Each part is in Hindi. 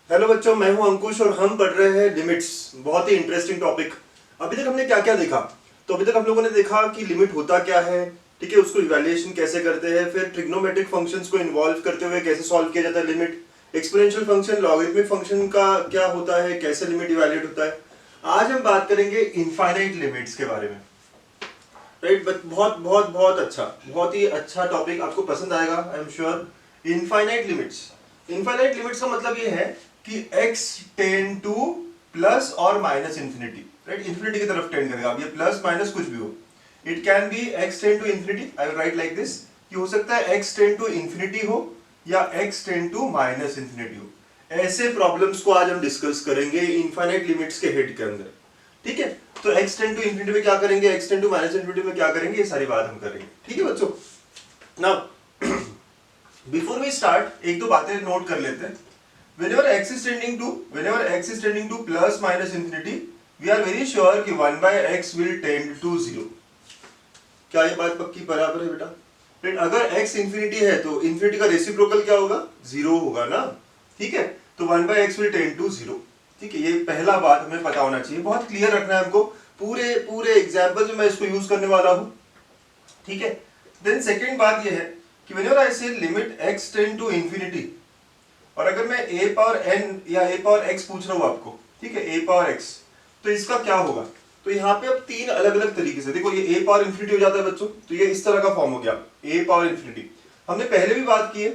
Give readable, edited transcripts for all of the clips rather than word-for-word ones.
हेलो बच्चों, मैं हूं अंकुश और हम पढ़ रहे हैं लिमिट्स। बहुत ही इंटरेस्टिंग टॉपिक। अभी तक हमने क्या क्या देखा? तो अभी तक हम लोगों ने देखा कि लिमिट होता क्या है, ठीक है, उसको इवैल्यूएशन कैसे करते हैं, फिर ट्रिग्नोमेट्रिक फंक्शंस को इन्वॉल्व करते हुए कैसे सॉल्व किया जाता है limit, exponential function, logarithmic function का क्या होता है, कैसे लिमिट इवैल्यूएट होता है। आज हम बात करेंगे इनफाइनाइट लिमिट्स के बारे में। राइट, बट बहुत बहुत बहुत अच्छा, बहुत ही अच्छा टॉपिक, आपको पसंद आएगा I am sure. Infinite limits, infinite limits का मतलब ये है कि x टेंड टू प्लस और माइनस इंफिनिटी, राइट, इंफिनिटी की तरफ टेंड करेगा। अब ये प्लस माइनस कुछ भी हो, it can be x tend to infinity, I will write like this, कि हो सकता है x टेंड टू इंफिनिटी हो या x tend to minus infinity हो। ऐसे प्रॉब्लम्स को आज हम डिस्कस करेंगे इनफाइनाइट लिमिट्स के हेड के अंदर, ठीक है। तो x टेंड टू इंफिनिटी में क्या करेंगे, x tend to minus infinity में क्या करेंगे, ये सारी बात हम करेंगे, ठीक है बच्चों। नाउ बिफोर वी स्टार्ट एक दो बातें नोट कर लेते हैं। whenever x is tending to plus minus infinity, we are very sure कि 1 by x will tend to 0। क्या ये बात पक्की बराबर है बेटा? फिर अगर x इंफिनिटी है तो इंफिनिटी का रेसिप्रोकल क्या होगा, 0 होगा ना, ठीक है। तो 1 by x will tend to 0, ठीक है। ये पहला बात हमें पता होना चाहिए, बहुत क्लियर रखना है हमको। पूरे पूरे एग्जाम्पल में मैं इसको यूज करने वाला हूं, ठीक है। देन सेकेंड बात ये है कि whenever I say limit x tend to infinity, और अगर मैं a पावर n या a पावर x पूछ रहा हूं आपको, ठीक है, a पावर x, तो इसका क्या होगा? तो यहाँ पे अब तीन अलग अलग तरीके से देखो, ये a पावर इंफिनिटी हो जाता है बच्चों, तो ये इस तरह का फॉर्म हो गया a पावर इंफिनिटी। हमने पहले भी बात की है,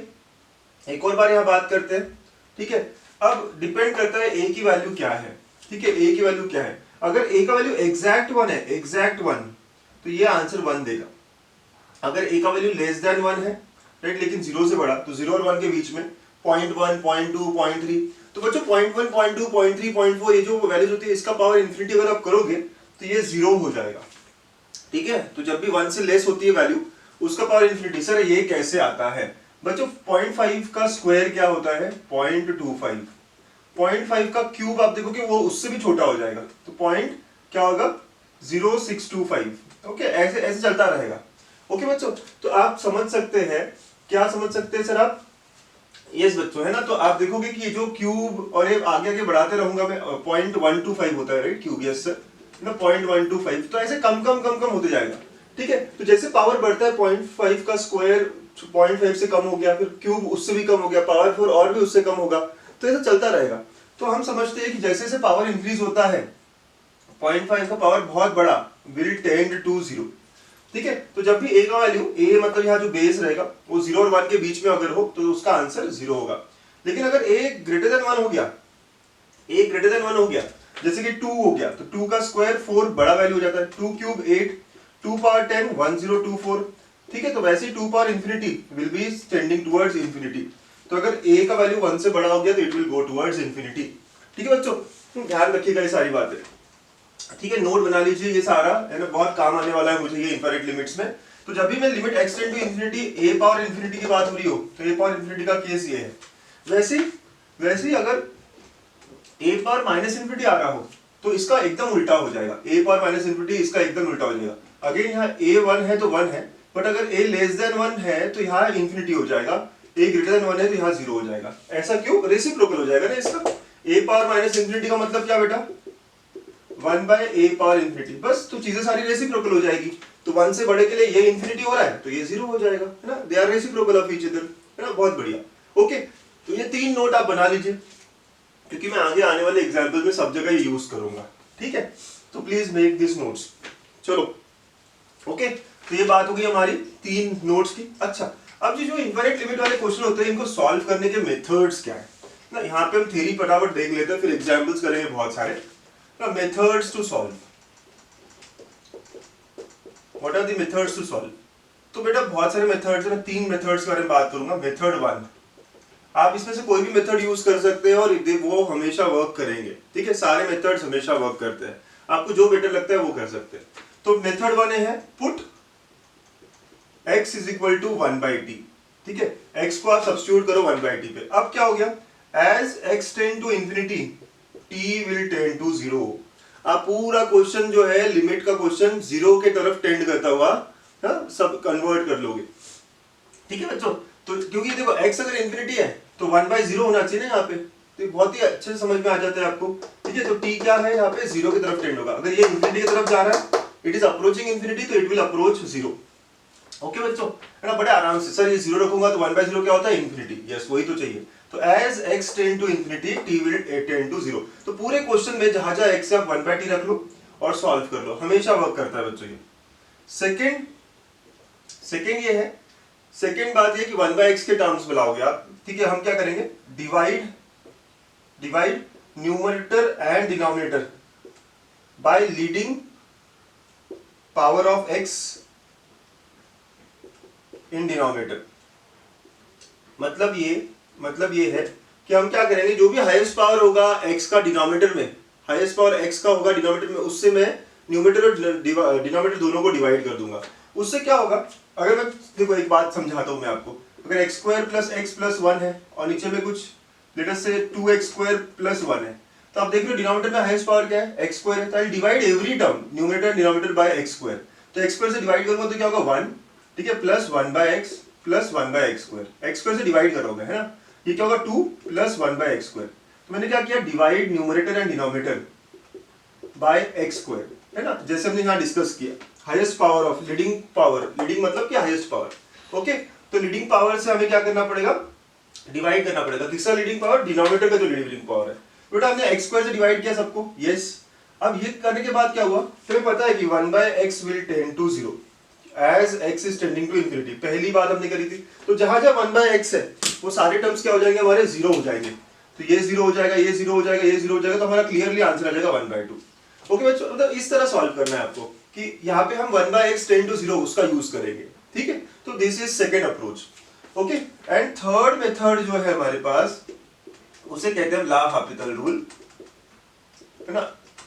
एक और बार यहाँ बात करते हैं, ठीक है। अब डिपेंड करता है a की वैल्यू क्या है, ठीक है, a की वैल्यू क्या है। अगर a का वैल्यू एग्जैक्ट 1 है, एग्जैक्ट 1, तो ये आंसर 1 देगा। अगर a का वैल्यू लेस देन 1 है, राइट, लेकिन 0 से बड़ा, तो 0 और 1 के बीच में 0.1, 0.2, 0.3, तो बच्चों 0.1, 0.2, 0.3, 0.4 ये जो वैल्यूज होती है, इसका पावर इंफिनिटी अगर आप करोगे तो ये 0 हो जाएगा, ठीक है। तो जब भी 1 से लेस होती है वैल्यू, उसका पावर इंफिनिटी। सर ये कैसे आता है बच्चों? 0.5 का स्क्वायर क्या होता है, 0.25। 0.5 का क्यूब आप देखोगे वो उससे भी छोटा हो जाएगा, तो पॉइंट क्या होगा, 0.625। ओके, ऐसे ऐसे चलता रहेगा। ओके बच्चों, तो आप समझ सकते हैं, क्या समझ सकते हैं सर आप? यस बच्चों, है ना। तो आप देखोगे कि ये जो क्यूब, और ये आगे आगे बढ़ाते रहूंगा मैं, 0.125 होता है, राइट, क्यूब, यस सर, ना 0.125, तो ऐसे कम कम कम कम होते जाएगा, ठीक है। तो जैसे पावर बढ़ता है, 0.5 का स्क्वायर 0.5 से कम हो गया, फिर क्यूब उससे भी कम हो गया, पावर 4 और भी उससे कम होगा, तो ऐसा चलता रहेगा। तो हम समझते हैं कि जैसे जैसे पावर इंक्रीज होता है, 0.5 का पावर बहुत बड़ा विल टेंड टू 0, ठीक है। तो जब भी a का वैल्यू, a मतलब यहाँ जो बेस रहेगा वो 0 और 1 के बीच में अगर हो तो उसका आंसर 0 होगा। लेकिन अगर a ग्रेटर देन 1 हो गया, a ग्रेटर देन 1 हो गया, जैसे कि 2 हो गया, तो 2 का स्क्वायर 4 बड़ा वैल्यू हो जाता है, 2 क्यूब 8, 2 पावर 10 1024, ठीक है। तो वैसे ही 2 power infinity will be tending towards infinity. तो अगर a का वैल्यू 1 से बड़ा हो गया तो it will go towards infinity, ठीक है बच्चों। ध्यान रखिएगा ये सारी बातें, ठीक है, नोट बना लीजिए ये सारा, है ना, बहुत काम आने वाला है मुझे ये इनफाइनाइट लिमिट्स में। तो जब भी मैं limit x tend to infinity a power infinity की बात हो रही हो, तो a पावर इंफिनिटी का केस ये है। वैसे ही अगर a पावर माइनस इंफिनिटी आ रहा हो तो इसका एकदम उल्टा हो जाएगा, a पावर माइनस इंफिनिटी इसका एकदम उल्टा हो जाएगा। अगर यहाँ a 1 है तो 1 है, बट अगर a लेस देन 1 है तो यहाँ इंफिनिटी हो जाएगा, a ग्रेटर देन 1 है तो यहाँ 0 हो जाएगा। ऐसा क्यों? रेसिप्रोकल हो जाएगा ना इसका। a पावर माइनस इंफिनिटी का मतलब क्या बेटा, 1 by a पावर इंफिनिटी, बस। तो चीजें सारी रेसिप्रोकल हो जाएगी। तो 1 से बड़े के लिए ये इंफिनिटी हो रहा है तो ये 0 हो जाएगा, है ना, they are reciprocal of each other, है ना, बहुत बढ़िया। ओके, तो ये तीन नोट आप बना लीजिए, क्योंकि मैं आगे आने वाले एग्जाम्पल में सब जगह ये यूज करूंगा, ठीक है। तो प्लीज मेक दिस नोट्स। चलो ओके, तो ये बात हो गई हमारी तीन नोट्स की। अच्छा, अब ये जो इनफाइनाइट लिमिट वाले क्वेश्चन होते हैं, इनको सॉल्व करने के मेथड्स क्या है ना, यहाँ पे हम थ्योरी फटाफट देख लेते हैं, फिर एग्जाम्पल्स करेंगे बहुत सारे। Now methods to solve. What are the methods to solve? तो बेटा बहुत सारे मेथड्स हैं, मैं तीन मेथड्स के बारे में बात करूंगा। मेथड 1, आप इसमें से कोई भी मेथड यूज कर सकते हैं और वो हमेशा वर्क करेंगे, ठीक है, सारे मेथड्स हमेशा वर्क करते हैं, आपको जो बेटर लगता है वो कर सकते हैं। तो मेथड 1 है put x is equal to 1 by t, ठीक है, x को आप सब्स्टिट्यूट करो 1 बाई टी पे। अब क्या हो गया, as x tend to infinity t will tend to 0। आप पूरा क्वेश्चन जो है, लिमिट का क्वेश्चन 0 के तरफ टेंड करता हुआ, हाँ, सब कन्वर्ट कर लोगे, ठीक है बच्चों। तो क्योंकि देखो x अगर इंफिनिटी है तो 1 by 0 होना चाहिए ना यहाँ पे, तो ये बहुत ही अच्छे से समझ में आ जाता है आपको। ठीक है, तो t क्या है यहाँ पे 0 की तरफ टेंड होगा। अगर ये इंफिनिटी की तरफ जा रहा है, इट इज अप्रोचिंग इंफिनिटी, तो इट विल अप्रोच 0। ओके बच्चों, है ना, बड़े आराम से। सर ये 0 रखूंगा तो 1/0 क्या होता है, इंफिनिटी। यस, वही तो चाहिए। तो as x tend to infinity t will tend to 0। तो पूरे क्वेश्चन में जहां जहां x से आप 1/t रख लो और सॉल्व कर लो, हमेशा वर्क करता है बच्चों ये। सेकंड ये है, सेकंड बात ये कि 1/x के टर्म्स में लाओगे आप। ठीक है, हम क्या करेंगे, divide numerator and denominator bye leading power of x in denominator. मतलब ये है कि हम क्या करेंगे, जो भी हाईएस्ट पावर होगा x का डिनोमिनेटर में, हाईएस्ट पावर x का होगा डिनोमिनेटर में, उससे मैं न्यूमरेटर और डिनोमिनेटर दोनों को डिवाइड कर दूंगा। उससे क्या होगा, अगर मैं देखो एक बात समझाता हूं मैं आपको। अगर x square plus x plus 1 है और नीचे में कुछ लेट अस से 2x स्क्वायर प्लस 1 है, तो आप देख रहे हो डिनोमिनेटर में हाईएस्ट पावर क्या है, x स्क्वायर है। तो I divide every term numerator denominator by x square. तो x स्क्वायर से डिवाइड करूंगा तो क्या होगा 1, ठीक है, plus 1/x plus 1/x square. x square से डिवाइड करोगे, है ना, ये क्या होगा 2 प्लस 1/x स्क्वायर। तो मैंने क्या किया, divide numerator and denominator by x square, है ना, जैसे हमने यहाँ डिस्कस किया। Highest power of leading power, leading मतलब क्या, हाईएस्ट पावर। ओके, तो लीडिंग पावर से हमें क्या करना पड़ेगा, डिवाइड करना पड़ेगा। किसका लीडिंग पावर, डिनोमिनेटर का जो लीडिंग पावर है। बेटा हमने x स्क्वायर से डिवाइड किया सबको, यस। अब ये करने के बाद क्या हुआ, फिर पता है कि 1/x will tend to 0 as x is tending to infinity. पहली बात हमने करी थी। तो जहां जहां 1/x है वो सारे टर्म्स क्या हो जाएंगे, हमारे 0 हो जाएंगे। तो ये 0 हो जाएगा, ये 0 हो जाएगा, ये 0 हो जाएगा, तो हमारा क्लियरली आंसर आ जाएगा 1/2। ओके बच्चों, मतलब इस तरह सॉल्व करना है आपको कि यहाँ पे हम 1/x टेंड टू 0 उसका यूज करेंगे। ठीक है, तो this is second approach. Okay, and third method जो है हमारे पास, उसे कहते हैं ला हॉस्पिटल रूल, है ना।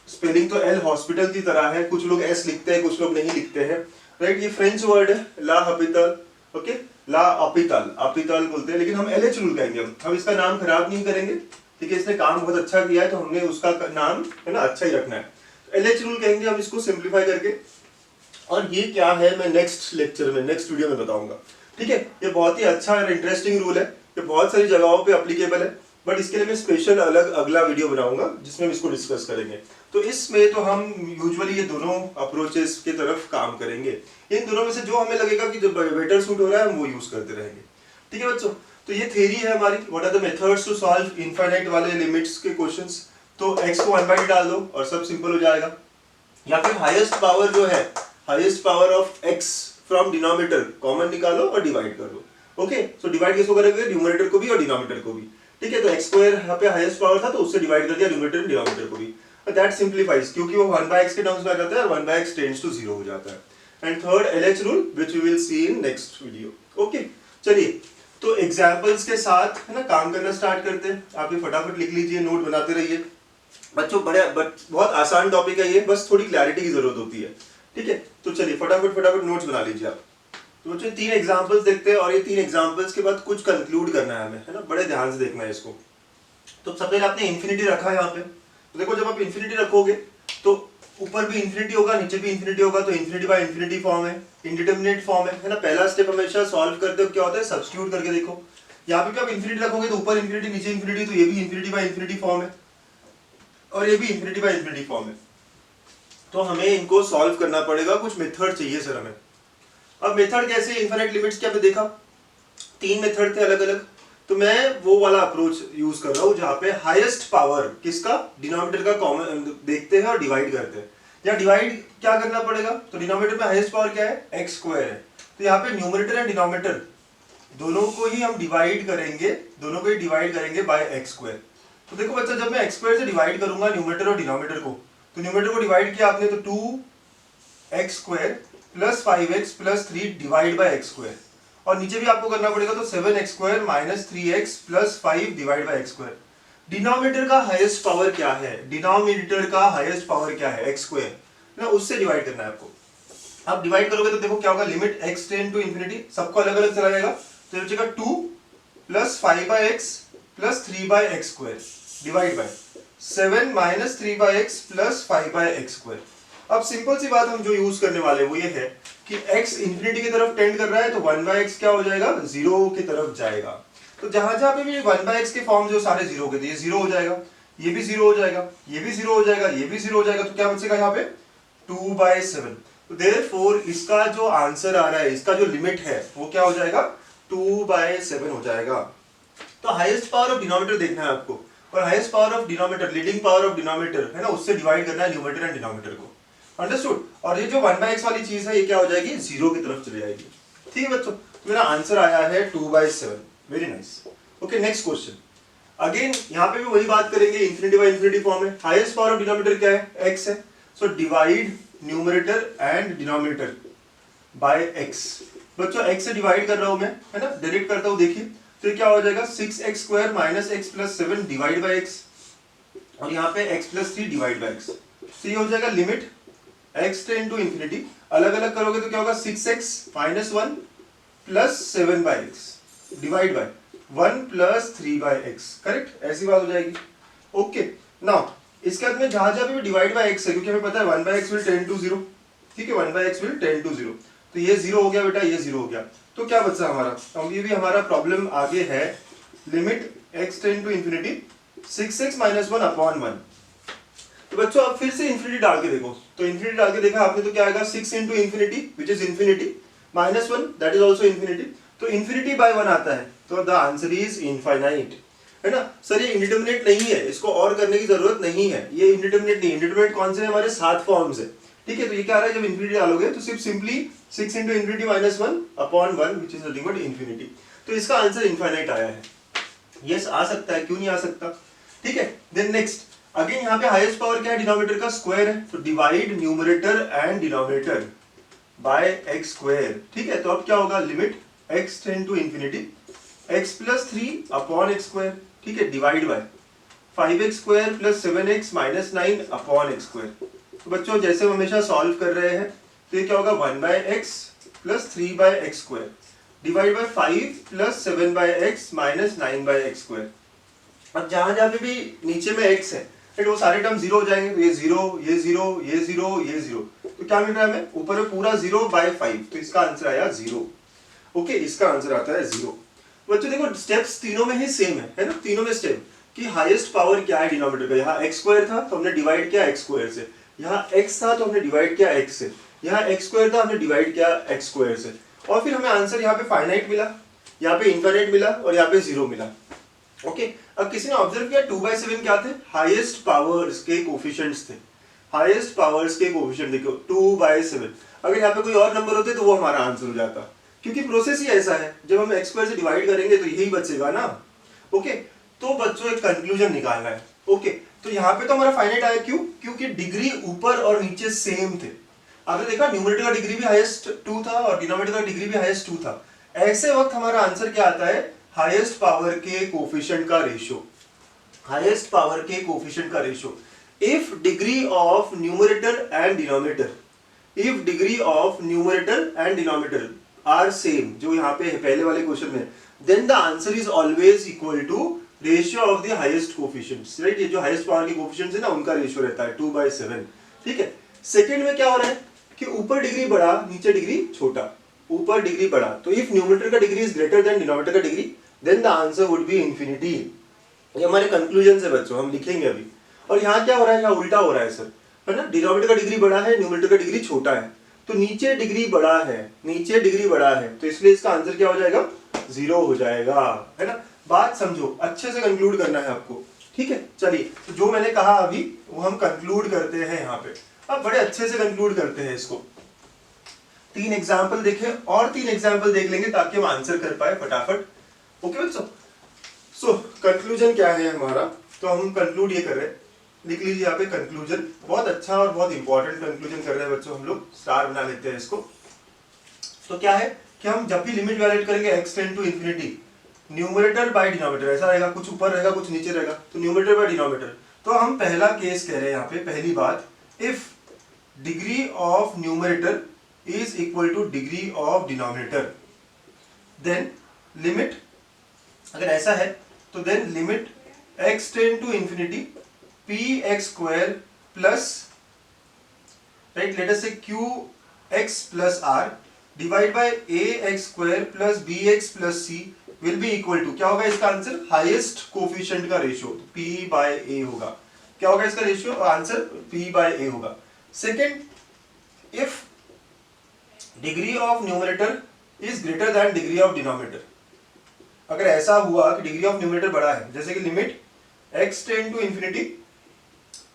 स्पेलिंग तो एल हॉस्पिटल की तरह है, कुछ लोग एस लिखते हैं, कुछ लोग नहीं लिखते हैं, राइट। ये फ्रेंच वर्ड है ला हॉस्पिटल। ओके, ला ऑपिटल, ऑपिटल बोलते हैं, लेकिन हम एलएच रूल कहेंगे। हम इसका नाम खराब नहीं करेंगे, ठीक है, इसने काम बहुत अच्छा किया है तो हमने उसका नाम, है ना, अच्छा ही रखना है। एलएच रूल कहेंगे हम इसको सिंप्लीफाई करके। और ये क्या है मैं नेक्स्ट लेक्चर में, नेक्स्ट वीडियो में बताऊंगा। ठीक है, ये बहुत ही अच्छा और इंटरेस्टिंग रूल है, ये बहुत सारी जगहों पे एप्लीकेबल है, बट इसके लिए मैं स्पेशल अलग अगला वीडियो बनाऊंगा जिसमें हम इसको डिस्कस करेंगे। तो इसमें तो हम यूजुअली ये दोनों अप्रोचेस की तरफ काम करेंगे। इन दोनों में से जो हमें लगेगा कि जो बेटर सूट हो रहा है हम वो यूज करते रहेंगे। ठीक है बच्चों, तो ये थ्योरी है हमारी, what are the methods to solve infinite वाले लिमिट्स के क्वेश्चंस। तो x को 1/t डाल दो और सब सिंपल हो जाएगा। या फिर हाईएस्ट पावर जो है, highest power of x from denominator common निकालो और डिवाइड कर दो। ओके, सो डिवाइड किसको करेंगे, न्यूमरेटर को भी और डिनोमिनेटर को भी। ठीक है, तो x स्क्वायर यहाँ पे हाईएस्ट पावर था तो उससे डिवाइड कर दिया न्यूमरेटर और डिनोमिनेटर को भी। दैट सिंप्लीफाइज, क्योंकि वो 1/x के टर्म्स में आ जाता है और 1/x टेंड्स टू 0 हो जाता है। And third LH rule which we will see in next video. Okay, चलिए तो एग्जांपल्स के साथ, है ना, काम करना स्टार्ट करते हैं। आप ये फटाफट लिख लीजिए, नोट बनाते रहिए बच्चों। बहुत आसान टॉपिक है ये, बस थोड़ी क्लैरिटी की जरूरत होती है। ठीक है, तो चलिए फटाफट नोट्स बना लीजिए आप। तो बच्चों 3 एग्जांपल्स देखते हैं और ये 3 एग्जांपल्स के बाद कुछ कंक्लूड करना है हमें, है ना, बड़े ध्यान से देखना है इसको। तो सबसे पहले आपने इंफिनिटी रखा है यहाँ पे। तो देखो जब आप इंफिनिटी रखोगे तो ऊपर भी इंफिनिटी होगा, नीचे भी इंफिनिटी होगा, तो इंफिनिटी बाय इंफिनिटी फॉर्म है, इंडिटरमिनेट फॉर्म है ना। पहला स्टेप हमेशा सॉल्व करते हो क्या होता है, सब्स्टिट्यूट करके देखो। यहाँ पे भी आप इंफिनिटी रखोगे तो ऊपर इंफिनिटी नीचे इंफिनिटी, तो ये भी इंफिनिटी बाय इंफिनिटी फॉर्म है और ये भी इंफिनिटी बाय इंफिनिटी फॉर्म है। तो हमें इनको सॉल्व करना पड़ेगा, कुछ मेथड चाहिए सर हमें। अब मेथड कैसे, इनफाइनाइट लिमिट्स के आपने देखा 3 मेथड थे अलग अलग। तो मैं वो वाला अप्रोच यूज कर रहा हूं जहां पे हाईएस्ट पावर किसका, डिनोमिनेटर का कॉमन देखते हैं और डिवाइड करते हैं। या डिवाइड क्या करना पड़ेगा, तो डिनोमिनेटर में हाईएस्ट पावर क्या है, x स्क्वायर है। तो यहाँ पे न्यूमरेटर एंड डिनोमिनेटर दोनों को ही हम डिवाइड करेंगे बाय x स्क्वायर। तो देखो बच्चा, जब मैं x स्क्वायर से डिवाइड करूंगा न्यूमरेटर और डिनोमिनेटर को, तो न्यूमरेटर को डिवाइड किया आपने तो 2x square plus 5x plus 3 divide by x square, और नीचे भी आपको करना पड़ेगा तो 7x square minus 3x plus 5 divide by x square. Denominator का हाईएस्ट पावर क्या है, डिनोमिनेटर का हाईएस्ट पावर क्या है, x स्क्वायर ना, उससे डिवाइड करना है आपको। आप डिवाइड करोगे तो देखो क्या होगा, limit x tend to infinity, सबको अलग अलग चला जाएगा, तो ये बचेगा 2 plus 5x plus 3x square divide by 7 minus 3x plus 5x square. अब सिंपल सी बात हम जो यूज करने वाले वो ये है कि x इंफिनिटी की तरफ टेंड कर रहा है तो 1/x क्या हो जाएगा, 0 की तरफ जाएगा। तो जहां जहां पे भी 1/x के फॉर्म जो सारे जीरो के थे, ये जीरो हो जाएगा, ये भी जीरो हो जाएगा, ये भी जीरो हो जाएगा, ये भी जीरो हो जाएगा, तो क्या बचेगा यहाँ पे 2/7। तो देयरफॉर इसका जो आंसर आ रहा है, इसका जो लिमिट है वो क्या हो जाएगा 2/7 हो जाएगा। तो हाईएस्ट पावर ऑफ डिनोमिनेटर देखना है आपको, और highest power of denominator, leading power of denominator है ना, उससे डिवाइड करना है न्यूमरेटर एंड डिनोमिनेटर को। अंडरस्टूड। और ये जो 1/x वाली चीज है ये क्या हो जाएगी, जीरो की तरफ चली जाएगी। ठीक है बच्चों, तो मेरा आंसर आया है 2/7। Very nice. Okay, next question. Again यहाँ पे भी वही बात करेंगे, इंफिनिटी बाय इंफिनिटी फॉर्म है। हाईएस्ट पावर ऑफ डिनोमिनेटर क्या है, x है। So divide numerator and denominator by x। बच्चों x से डिवाइड कर रहा हूं मैं, है ना, डायरेक्ट करता हूं, देखिए तो क्या हो जाएगा 6x² minus x plus 7 divide by x, और यहाँ पे x plus 3 divide by x। तो ये हो जाएगा limit x tend to infinity, अलग अलग करोगे तो क्या होगा 6x minus 1 plus 7 by x divide by 1 plus 3 by x। Correct, ऐसी बात हो जाएगी। ओके, नाउ इसके बाद में जहां जहां पे डिवाइड बाय x है, क्योंकि हमें पता है 1/x विल टेंड टू 0। ठीक है, 1/x विल टेंड टू 0, तो ये 0 हो गया बेटा, ये 0 हो गया। तो क्या बचा हमारा, अब ये भी हमारा प्रॉब्लम आगे है, limit x tend to infinity 6x minus 1 upon 1। तो बच्चों आप फिर से इंफिनिटी डाल के देखो, तो इंफिनिटी डाल के देखा आपने तो क्या आएगा 6 into infinity which is infinity minus 1 that is also infinity, तो इंफिनिटी बाय 1 आता है, तो द आंसर इज इनफाइनाइट। है ना सर, ये इंडिटरमिनेट नहीं है, इसको और करने की जरूरत नहीं है, ये इंडिटरमिनेट नहीं। इंडिटरमिनेट कौन से हमारे 7 फॉर्म्स है। ठीक है, तो ये क्या आ रहा है, जब इंफिनिटी डालोगे तो सिर्फ simply 6 into infinity minus 1 upon 1 which is nothing but infinity. तो इसका आंसर इनफाइनाइट आया है। यस, आ सकता है, क्यों नहीं आ सकता। ठीक है, देन नेक्स्ट, अगेन यहाँ पे हाईएस्ट पावर क्या है, डिनोमिनेटर का स्क्वायर है, तो divide numerator and denominator by x square. ठीक है, तो अब क्या होगा, limit x tend to infinity x plus 3 upon x square. ठीक है, divide by 5x square plus 7x minus 9 upon x square. तो बच्चों जैसे हम हमेशा सॉल्व कर रहे हैं, तो ये क्या होगा 1/x plus 3/x square divide bye 5 plus 7/x minus 9/x square. अब जहां जहां पे भी नीचे में x है, वो सारे टर्म 0 हो जाएंगे, तो ये 0, ये 0, ये 0, ये 0, तो क्या मिल रहा है हमें, ऊपर में पूरा 0/5, तो इसका आंसर आया 0। ओके, इसका आंसर आता है 0। बच्चों देखो स्टेप्स तीनों में ही सेम है ना, तीनों में स्टेप कि हाईएस्ट पावर क्या है डिनोमिनेटर का। यहाँ x स्क्वायर था तो हमने डिवाइड किया x स्क्वायर से, यहाँ x था तो हमने डिवाइड किया x से, यहाँ x स्क्वायर था हमने डिवाइड किया x स्क्वायर से, और फिर हमें आंसर यहाँ पे फाइनाइट मिला, यहाँ पे इनफाइनाइट मिला, और यहाँ पे 0 मिला। ओके, अब किसी ने ऑब्जर्व किया 2/7 क्या थे, हाईएस्ट पावर्स के कोफिशिएंट्स थे। हाईएस्ट पावर्स के कोफिशिएंट देखो 2/7, अगर यहाँ पे कोई और नंबर होते तो वो हमारा आंसर हो जाता, क्योंकि प्रोसेस ही ऐसा है, जब हम x स्क्वायर से डिवाइड करेंगे तो यही बचेगा ना। ओके, तो बच्चों एक कंक्लूजन निकालना है। ओके, तो यहाँ पे तो हमारा फाइनाइट आया, क्यों, क्योंकि डिग्री ऊपर और नीचे सेम थे। आपने देखा न्यूमरेटर का डिग्री भी हाईएस्ट 2 था और डिनोमिनेटर का डिग्री भी हाईएस्ट 2 था। ऐसे वक्त हमारा आंसर क्या आता है, हाईएस्ट पावर के कोफिशिएंट का रेशियो। हाईएस्ट पावर के कोफिशिएंट का ratio, if degree of numerator and denominator, if degree of numerator and denominator are same, जो यहाँ पे है पहले वाले क्वेश्चन में, then the answer is always equal to ratio of the highest coefficients. Right, ये जो हाईएस्ट पावर के कोफिशिएंट्स है ना, उनका रेशियो रहता है 2/7। ठीक है, सेकंड में क्या हो रहा है कि ऊपर डिग्री बड़ा नीचे डिग्री छोटा, ऊपर डिग्री बड़ा, तो इफ न्यूमरेटर का degree is greater than denominator का degree, then the answer would be infinity. ये हमारे कंक्लूजन है बच्चों, हम लिखेंगे अभी। और यहाँ क्या हो रहा है, यहाँ उल्टा हो रहा है सर, है ना, डिनोमिनेटर का डिग्री बड़ा है, न्यूमरेटर का डिग्री छोटा है, तो नीचे डिग्री बड़ा है, नीचे डिग्री बड़ा है, तो इसलिए इसका आंसर क्या हो जाएगा, 0 हो जाएगा। है ना, बात समझो, अच्छे से कंक्लूड करना है आपको। ठीक है, चलिए, तो जो मैंने कहा अभी वो हम कंक्लूड करते हैं यहाँ पे। अब बड़े अच्छे से कंक्लूड करते हैं इसको। 3 एग्जाम्पल देखें और 3 एग्जाम्पल देख लेंगे ताकि हम आंसर कर पाए फटाफट। ओके बच्चों, सो कंक्लूजन क्या है हमारा, तो हम कंक्लूड ये कर रहे हैं, लिख लीजिए यहाँ पे कंक्लूजन। बहुत अच्छा और बहुत इंपॉर्टेंट कंक्लूजन कर रहे हैं बच्चों, हम लोग स्टार बना लेते हैं इसको। तो क्या है कि हम जब भी लिमिट इवैल्यूएट करेंगे x tend to infinity, numerator by denominator, ऐसा रहेगा, कुछ ऊपर रहेगा कुछ नीचे रहेगा, तो न्यूमरेटर बाय डिनोमिनेटर। तो हम पहला केस कह रहे हैं यहाँ पे, पहली बात, if degree of numerator is equal to degree of denominator, then limit, अगर ऐसा है तो then limit x tend to infinity px square plus, right, let us say qx plus r divide by ax square plus bx plus c will be equal to, क्या होगा इसका आंसर, हाईएस्ट कोफिशिएंट का रेशियो, P बाय A होगा। क्या होगा इसका ratio, answer P by A होगा। Second, if degree of numerator is greater than degree of denominator, अगर ऐसा हुआ कि डिग्री ऑफ न्यूमरेटर बड़ा है, जैसे कि limit x tend to infinity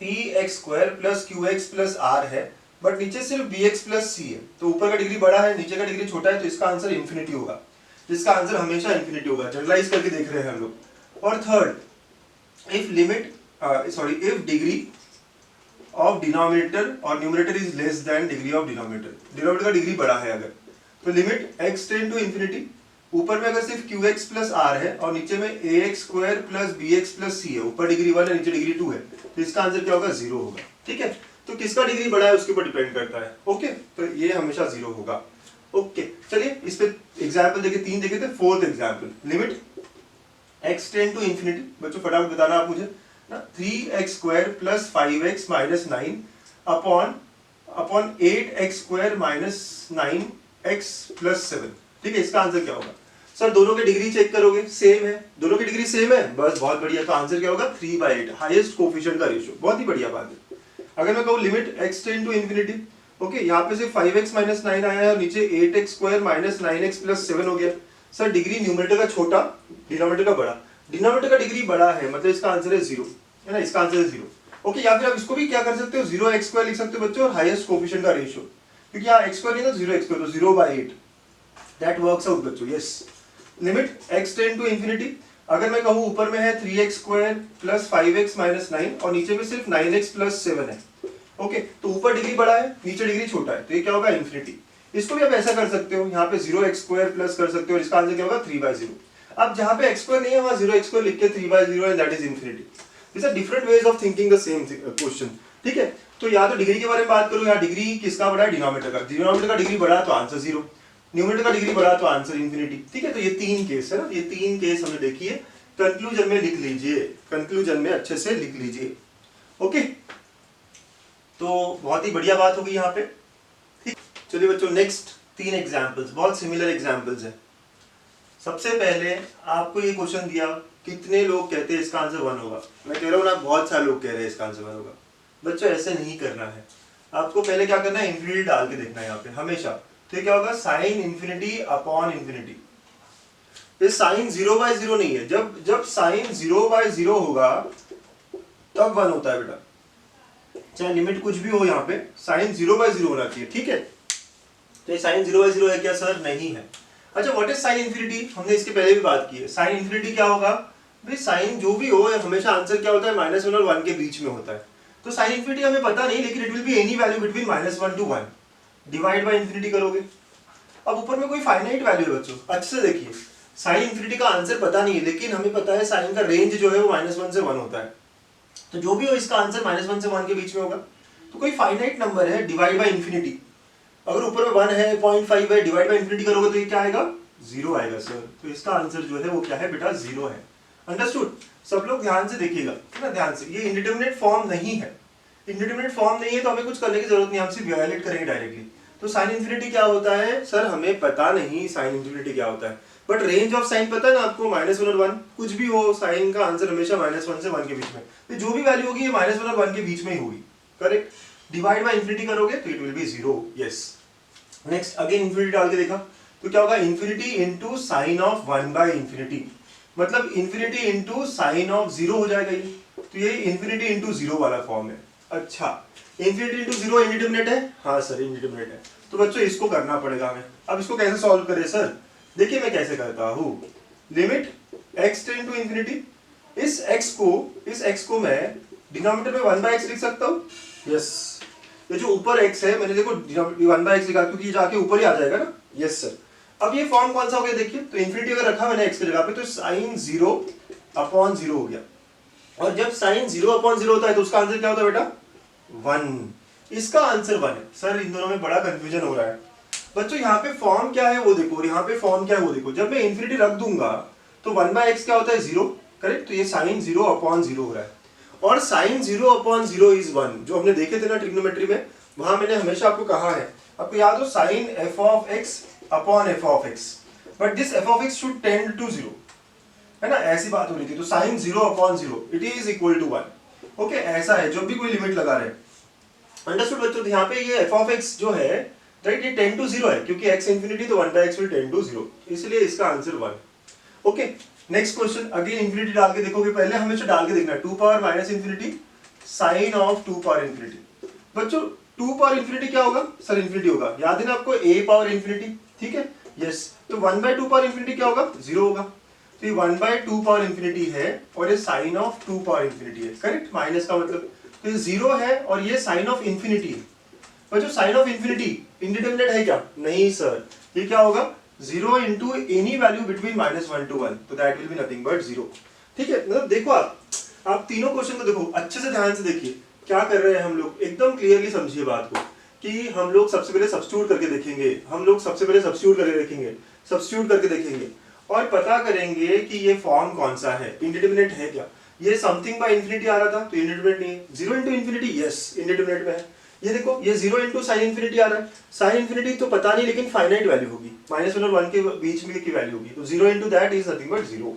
px² plus qx plus r है, बट नीचे सिर्फ bx प्लस c है, तो ऊपर का डिग्री बड़ा है, नीचे का डिग्री छोटा है, तो इसका आंसर इंफिनिटी होगा। इसका आंसर हमेशा इंफिनिटी होगा, जनरलाइज करके देख रहे हैं हम लोग। और third, if degree of denominator और numerator is less than degree of denominator, denominator का डिग्री बड़ा है अगर, तो limit x tend to infinity, ऊपर में अगर सिर्फ qx प्लस r है और नीचे में ax² plus bx plus c है, ऊपर डिग्री 1 है नीचे डिग्री 2 है, तो इसका आंसर क्या होगा, 0 होगा। ठीक है, तो किसका डिग्री बड़ा है उसके ऊपर डिपेंड करता है। ओके, तो ये हमेशा 0 होगा। ओके, चलिए इस पे एग्जांपल देखे, 3 देखे थे। Fourth example, limit x tend to infinity, बच्चों फटाफट बताना आप मुझे ना, 3x² plus 5x minus 9 upon 8x² minus 9x plus 7। ठीक है, इसका आंसर क्या होगा, सर दोनों के डिग्री चेक करोगे, सेम है, दोनों की डिग्री सेम है, बस बहुत बढ़िया, तो आंसर क्या होगा, 3/8, हाईएस्ट कोफिशिएंट का रेशियो, बहुत ही बढ़िया बात है। अगर मैं कहूँ limit x tend to infinity, okay, यहाँ पे सिर्फ 5x माइनस 9 आया है और नीचे 8x² माइनस 9x प्लस 7 हो गया, सर डिग्री न्यूमरेटर का छोटा, डिनोमिनेटर का बड़ा, डिनोमिनेटर का डिग्री बड़ा है, मतलब इसका आंसर है 0, है ना, इसका आंसर है 0। ओके, या फिर आप इसको भी क्या कर सकते हो, 0x² लिख सकते हो बच्चों, और हाईएस्ट कोफिशिएंट का रेशियो, क्योंकि यहाँ x² नहीं था 0x², तो 0/8, दैट वर्क्स आउट बच्चों, yes. Limit x tend to infinity, अगर मैं कहूँ ऊपर में है 3x² प्लस 5x माइनस 9 और नीचे में सिर्फ 9x प्लस 7 है, ओके, तो ऊपर डिग्री बड़ा है नीचे डिग्री छोटा है, तो ये क्या होगा, इंफिनिटी। इसको भी आप ऐसा कर सकते हो, यहाँ पे 0x² प्लस कर सकते हो, इसका आंसर क्या होगा, 3/0। अब जहाँ पे x² नहीं है वहाँ 0x² लिख के 3/0 and that is infinity. This are different ways of thinking the same question. ठीक है, तो या तो डिग्री के बारे में बात करूँ, या डिग्री किसका बड़ा है, डिनोमिनेटर का, डिनोमिनेटर का डिग्री बड़ा तो आंसर 0, न्यूमरेटर का डिग्री बड़ा तो आंसर इंफिनिटी। ठीक है, तो ये 3 केस है ना, ये 3 केस हमने देखी है, कंक्लूजन में लिख लीजिए, कंक्लूजन में अच्छे से लिख लीजिए। ओके, तो बहुत ही बढ़िया बात होगी यहाँ पे। ठीक, चलिए बच्चों नेक्स्ट 3 एग्जांपल्स, बहुत सिमिलर एग्जांपल्स हैं। सबसे पहले आपको ये क्वेश्चन दिया, कितने लोग कहते हैं इसका आंसर 1 होगा, मैं कह रहा हूँ ना बहुत सारे लोग कह रहे हैं इसका आंसर 1 होगा। बच्चों ऐसे नहीं करना है, आपको पहले क्या करना है, इंफिनिटी डाल के देखना है यहाँ पे हमेशा, तो क्या होगा, साइन इंफिनिटी अपॉन इंफिनिटी। ये साइन 0/0 नहीं है, जब साइन 0/0 होगा तब 1 होता है बेटा, चाहे लिमिट कुछ भी हो, यहाँ पे साइन 0/0 होना चाहिए। ठीक है, तो ये साइन 0/0 है क्या, सर नहीं है। अच्छा, व्हाट इज साइन इंफिनिटी, हमने इसके पहले भी बात की है। साइन इंफिनिटी क्या होगा भाई, साइन जो भी हो हमेशा आंसर क्या होता है, -1 और 1 के बीच में होता है। तो साइन इंफिनिटी हमें पता नहीं, लेकिन it will B any value between -1 to 1, divide by infinity करोगे। अब ऊपर में कोई फाइनाइट वैल्यू है बच्चों, अच्छे से देखिए, साइन इंफिनिटी का आंसर पता नहीं है, लेकिन हमें पता है साइन का रेंज जो है वो -1 से 1 होता है, तो जो भी हो इसका आंसर -1 से 1 के बीच में होगा। तो कोई फाइनाइट नंबर है, डिवाइड बाय इंफिनिटी, अगर ऊपर में 1 है, 0.5 है, डिवाइड बाय इंफिनिटी करोगे तो ये क्या आएगा, 0 आएगा सर। तो इसका आंसर जो है वो क्या है बेटा, 0 है। अंडरस्टूड, सब लोग ध्यान से देखिएगा, है ना, ध्यान से। ये इंडिटरमिनेट फॉर्म नहीं है, इंडिटरमिनेट फॉर्म नहीं है तो हमें कुछ करने की जरूरत नहीं, हम सिर्फ वायलेट करेंगे डायरेक्टली। तो साइन इंफिनिटी क्या होता है, सर हमें पता नहीं साइन इंफिनिटी क्या होता है, बट रेंज ऑफ साइन पता है ना आपको, -1 और 1, कुछ भी हो साइन का आंसर हमेशा -1 से 1 के बीच में, तो जो भी वैल्यू होगी ये -1 और 1 के बीच में ही होगी, करेक्ट। डिवाइड बाय इंफिनिटी करोगे तो it will B 0, yes. Next again infinity डाल के देखा, तो क्या होगा, इंफिनिटी इंटू साइन ऑफ 1/इंफिनिटी, मतलब इंफिनिटी इंटू साइन ऑफ 0 हो जाएगा ये, तो ये इंफिनिटी इंटू 0 वाला फॉर्म है। अच्छा, इंफिनिटी इंटू 0 इंडिटरमिनेट है, हाँ सर इंडिटरमिनेट है, तो बच्चों इसको करना पड़ेगा हमें। अब इसको कैसे सॉल्व करें सर, देखिए मैं कैसे करता हूँ, limit x tend to infinity, इस x को मैं डिनोमिनेटर में 1/x लिख सकता हूँ, यस। ये जो ऊपर x है मैंने देखो 1/x लिखा क्योंकि ये जाके ऊपर ही आ जाएगा ना, यस सर। अब ये फॉर्म कौन सा हो गया देखिए, तो इंफिनिटी अगर रखा मैंने x की जगह पे तो साइन 0/0 हो गया, और जब साइन 0/0 होता है तो उसका आंसर क्या होता है बेटा, 1। इसका आंसर 1 है। सर इन दोनों में बड़ा कंफ्यूजन हो रहा है बच्चों, यहाँ पे फॉर्म क्या है वो देखो और यहाँ पे फॉर्म क्या है वो देखो। जब मैं इंफिनिटी रख दूंगा तो 1/x क्या होता है, 0, करेक्ट, तो ये साइन 0/0 हो रहा है, और साइन 0/0 इज 1, जो हमने देखे थे ना ट्रिग्नोमेट्री में, वहां मैंने हमेशा आपको कहा है, आपको याद हो, sine f of x upon f of x, but this f of x should tend to 0, है ना, ऐसी बात हो रही थी। तो sine 0/0 it is equal to 1। Okay, ऐसा है जब भी कोई लिमिट लगा रहे हैं। अंडरस्टूड बच्चों? यहाँ पे ये एफ ऑफ एक्स जो है, राइट, ये टेंड टू 0 है, क्योंकि x इंफिनिटी तो 1/x विल टेंड टू 0, इसलिए इसका answer 1। Okay, next question, again infinity डाल के देखोगे, पहले हमेशा डाल के देखना है 2 power minus infinity sine of 2 power infinity. बच्चों 2 पावर इंफिनिटी क्या होगा सर? इंफिनिटी होगा, याद है ना आपको, a पावर इंफिनिटी, ठीक है, यस। तो 1/2 पावर इंफिनिटी क्या होगा? 0 होगा। तो ये 1/2 पावर इंफिनिटी है और ये साइन ऑफ 2 पावर इंफिनिटी है, करेक्ट, माइनस का मतलब, तो ये 0 है और ये साइन ऑफ इंफिनिटी है। बच्चों साइन ऑफ इंफिनिटी इंडिटरमिनेट है क्या? नहीं सर, ये क्या होगा? 0 into any value between -1 to 1, तो that will be nothing but 0। ठीक है, मतलब देखो आप तीनों क्वेश्चन को देखो, अच्छे से ध्यान से देखिए क्या कर रहे हैं हम लोग, एकदम क्लियरली समझिए बात को, कि हम लोग सबसे पहले सब्स्टिट्यूट करके देखेंगे, और पता करेंगे कि ये फॉर्म कौन सा है, इंडिटरमिनेट है क्या। ये समथिंग बाय इंफिनिटी आ रहा था तो इंडिटरमिनेट नहीं है। 0 इंटू इंफिनिटी, यस इंडिटरमिनेट में है। ये देखो, ये 0 इंटू साइन इंफिनिटी आ रहा है, साइन इंफिनिटी तो पता नहीं, लेकिन फाइनाइट वैल्यू होगी, -1 और 1 के बीच में की वैल्यू होगी, तो 0 into that is nothing but 0।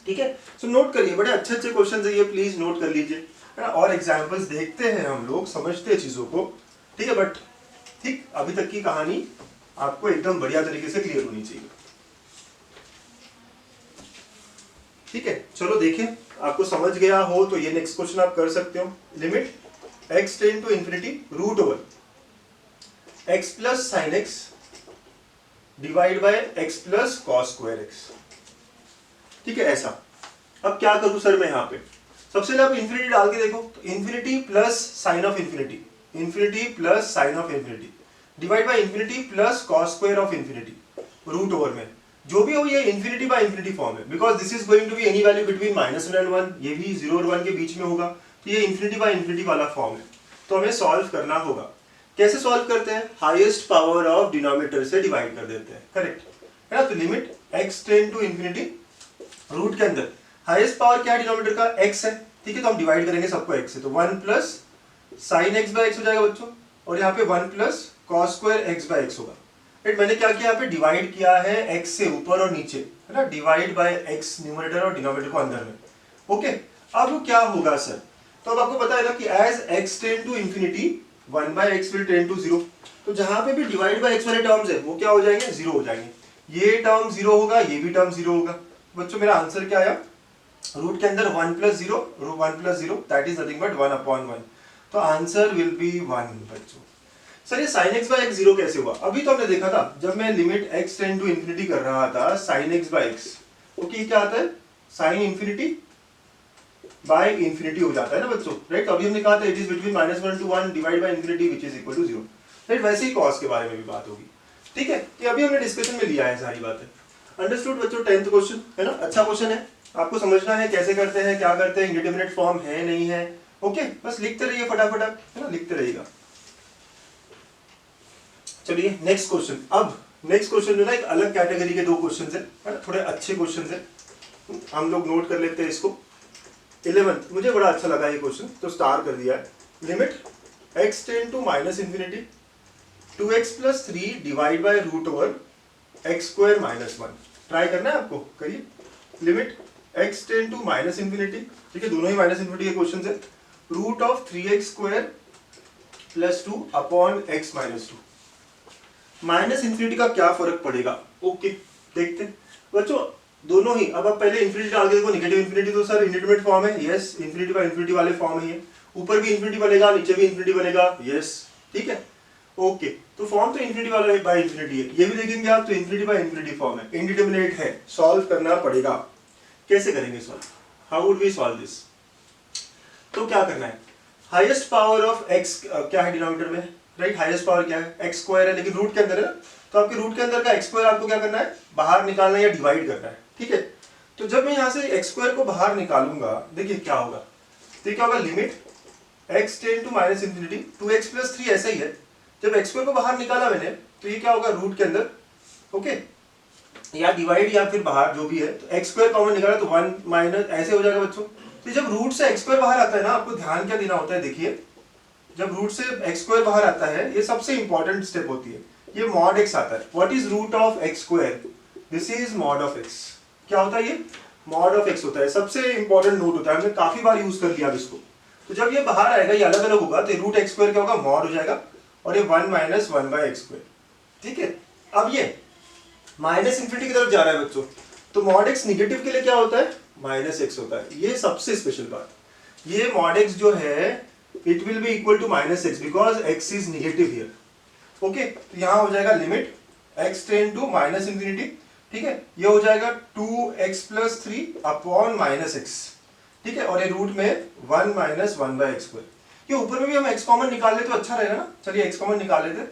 ठीक है, सो नोट करिए, बड़े अच्छे अच्छे क्वेश्चन है ये, प्लीज नोट कर लीजिए, है ना। और एग्जाम्पल्स देखते हैं हम लोग, समझते हैं चीजों को, ठीक है। बट ठीक, अभी तक की कहानी आपको एकदम बढ़िया तरीके से क्लियर होनी चाहिए। ठीक है, चलो देखें, आपको समझ गया हो तो ये नेक्स्ट क्वेश्चन आप कर सकते हो। Limit x tend to infinity root over x plus sine x divide by x plus cos square x। ठीक है, ऐसा। अब क्या करूं सर मैं यहाँ पे? सबसे पहले आप इंफिनिटी डाल के देखो, तो infinity plus sine of infinity, infinity plus sine of infinity divide by infinity plus cos square of infinity root over में, जो भी हो ये इंफिनिटी बाय इंफिनिटी फॉर्म है, because this is going to be any value between -1 and 1, ये भी 0 और 1 के बीच में होगा, तो ये इंफिनिटी बाय इंफिनिटी वाला फॉर्म है। तो हमें सॉल्व करना होगा। कैसे सॉल्व करते हैं? हाईएस्ट पावर ऑफ डिनोमिनेटर से डिवाइड कर देते हैं, करेक्ट है ना। तो limit x tend to infinity, root के अंदर हाईएस्ट पावर क्या है डिनोमिनेटर का? x है, ठीक है, तो हम डिवाइड करेंगे सबको x से, तो 1 plus sine x by x हो जाएगा बच्चों, और यहाँ पे 1 plus cos square x by x होगा। राइट, मैंने क्या किया, यहाँ पे डिवाइड किया है x से ऊपर और नीचे, है ना, डिवाइड बाय x न्यूमरेटर और डिनोमिनेटर को अंदर में। ओके, अब क्या होगा सर? तो अब आपको पता है ना कि as x tend to infinity 1/x will tend to 0, तो जहां पे भी डिवाइड बाय x वाले टर्म्स है वो क्या हो जाएंगे? 0 हो जाएंगे। ये टर्म 0 होगा, ये भी टर्म 0 होगा। बच्चों मेरा आंसर क्या आया? रूट के अंदर 1 plus 0 that is nothing but 1/1, तो आंसर विल बी 1 बच्चों। सर ये sin x बाय x 0 कैसे हुआ? अभी तो हमने देखा था जब मैं limit x tend to infinity कर रहा था sin x by x, okay, क्या आता है? sin इंफिनिटी बाय इंफिनिटी हो जाता है ना बच्चों, राइट। तो अभी हमने कहा था it is between -1 to 1 divide by infinity which is equal to 0, right. वैसे ही cos के बारे में भी बात होगी, ठीक है। ये अभी हमने डिस्कशन में लिया है सारी बातें। अंडरस्टूड बच्चों? 10th क्वेश्चन है ना, अच्छा क्वेश्चन है, आपको समझना है कैसे करते हैं, क्या करते हैं, इंडिटरमिनेट फॉर्म है नहीं है। ओके, बस लिखते रहिए फटाफट, है ना, लिखते रहिएगा। चलिए नेक्स्ट क्वेश्चन। अब नेक्स्ट क्वेश्चन जो ना एक अलग कैटेगरी के दो क्वेश्चन है ना, थोड़े अच्छे क्वेश्चन है, हम लोग नोट कर लेते हैं इसको। 11 मुझे बड़ा अच्छा लगा ये क्वेश्चन, तो स्टार कर दिया है। Limit x tend to minus infinity 2x plus 3 divide by root over x square -1। Try करना है आपको, करिए। Limit x tend to minus infinity, ठीक है, दोनों ही माइनस इंफिनिटी के क्वेश्चन है। Root of 3x square plus 2 upon x minus 2। Minus infinity का क्या फर्क पड़ेगा? ओके, देखते हैं बच्चों, दोनों ही। अब आप पहले इंफिनिटी डाल के देखो, नेगेटिव इंफिनिटी तो सर इंडिटरमिनेट फॉर्म है, यस, इंफिनिटी बाय इंफिनिटी वाले फॉर्म है ये, ऊपर भी इंफिनिटी बनेगा, नीचे भी इंफिनिटी बनेगा, यस, ठीक है, ओके। तो फॉर्म तो इंफिनिटी वाला बाय इंफिनिटी है, ये भी देखेंगे आप, तो इंफिनिटी बाय इंफिनिटी फॉर्म है, इंडिटरमिनेट है, सॉल्व करना पड़ेगा। कैसे करेंगे solve? How would we solve this? तो क्या करना है, हाईएस्ट पावर ऑफ x क्या है डिनोमिनेटर में, राइट, हाईएस्ट पावर क्या है? x स्क्वायर है, लेकिन रूट के अंदर है ना, तो आपके रूट के अंदर का x स्क्वायर आपको क्या करना है? बाहर निकालना या डिवाइड करना है, ठीक है। तो जब मैं यहाँ से x स्क्वायर को बाहर निकालूंगा, देखिए क्या होगा, तो क्या होगा, limit x tend to minus infinity 2x plus 3 ऐसा ही है। जब x स्क्वायर को बाहर निकाला मैंने, तो ये क्या होगा, रूट के अंदर, ओके, या डिवाइड या फिर बाहर जो भी है, तो x स्क्वायर कॉमन निकाला तो 1 माइनस ऐसे हो जाएगा बच्चों। तो जब रूट से x स्क्वायर बाहर आता है ना, आपको ध्यान क्या देना होता है, देखिए, जब रूट से x स्क्वायर बाहर आता है, ये सबसे इंपॉर्टेंट स्टेप होती है, ये मॉड x आता है। What is root of x square? This is mod of x। क्या होता है ये? मॉड ऑफ एक्स होता है, सबसे इंपॉर्टेंट नोट होता है, हमने काफी बार यूज कर लिया अब इसको। तो जब ये बाहर आएगा, ये अलग अलग होगा, तो रूट एक्स स्क्वायर क्या होगा, मॉड हो जाएगा, और ये 1 माइनस 1 बाई एक्स स्क्वायर। ठीक है, अब ये माइनस इंफिनिटी की तरफ जा रहा है बच्चों, तो मॉड एक्स निगेटिव के लिए क्या होता है, माइनस एक्स होता है। ये सबसे स्पेशल बात, ये मॉड एक्स जो है it will be equal to minus x because x is negative here. Okay, तो यहां हो जाएगा limit x tend to minus infinity. ठीक है, ये हो जाएगा 2x plus 3 upon minus x. ठीक है, और ये रूट में 1 माइनस 1 बाई एक्स स्क्वायर। ये ऊपर में भी हम x कॉमन निकाल ले तो अच्छा रहेगा ना, चलिए x कॉमन निकाल लेते,